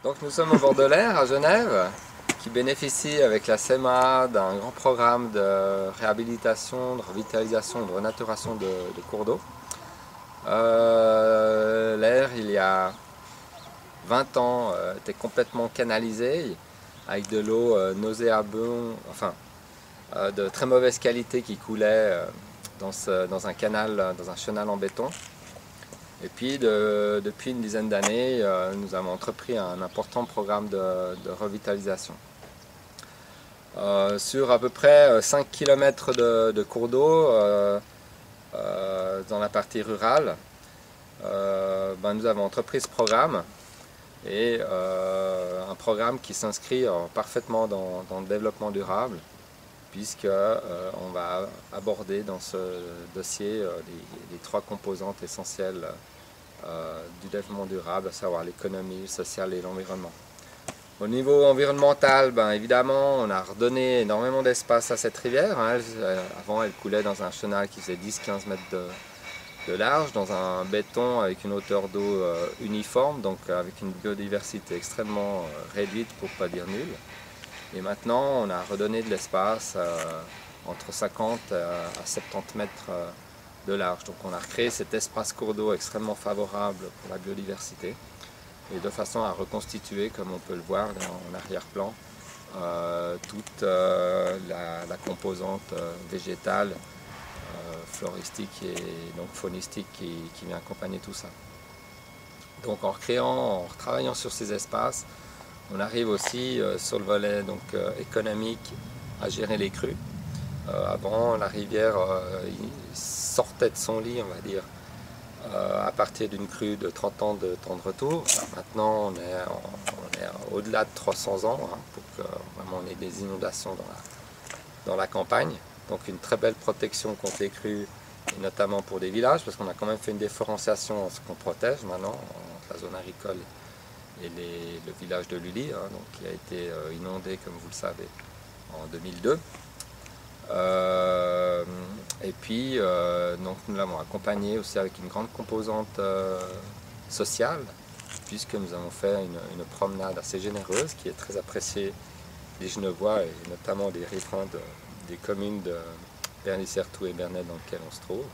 Donc nous sommes au bord de l'Aire à Genève, qui bénéficie avec la CEMA d'un grand programme de réhabilitation, de revitalisation, de renaturation de cours d'eau. L'Aire, il y a 20 ans, était complètement canalisée, avec de l'eau nauséabonde, de très mauvaise qualité qui coulait dans un canal, dans un chenal en béton. Et puis depuis une dizaine d'années, nous avons entrepris un important programme de revitalisation. Sur à peu près 5 km de cours d'eau dans la partie rurale, nous avons entrepris ce programme et un programme qui s'inscrit parfaitement dans le développement durable, puisqu'on va aborder dans ce dossier les trois composantes essentielles du développement durable, à savoir l'économie, le social et l'environnement. Au niveau environnemental, évidemment, on a redonné énormément d'espace à cette rivière. Avant, elle coulait dans un chenal qui faisait 10-15 mètres de large, dans un béton avec une hauteur d'eau uniforme, donc avec une biodiversité extrêmement réduite, pour ne pas dire nulle. Et maintenant, on a redonné de l'espace entre 50 à 70 mètres de large. Donc on a recréé cet espace cours d'eau extrêmement favorable pour la biodiversité, et de façon à reconstituer, comme on peut le voir en arrière-plan, toute la composante végétale, floristique et donc faunistique qui vient accompagner tout ça. Donc en retravaillant sur ces espaces, on arrive aussi sur le volet économique à gérer les crues. Avant, la rivière sortait de son lit, on va dire, à partir d'une crue de 30 ans de temps de retour. Maintenant, on est au-delà de 300 ans, pour que vraiment on ait des inondations dans la campagne. Donc une très belle protection contre les crues, et notamment pour des villages, parce qu'on a quand même fait une différenciation en ce qu'on protège maintenant, entre la zone agricole et le village de Lully, qui a été inondé, comme vous le savez, en 2002. Et puis, nous l'avons accompagné aussi avec une grande composante sociale, puisque nous avons fait une promenade assez généreuse qui est très appréciée des Genevois et notamment des riverains des communes de Berny-Certout et Bernay dans lesquelles on se trouve.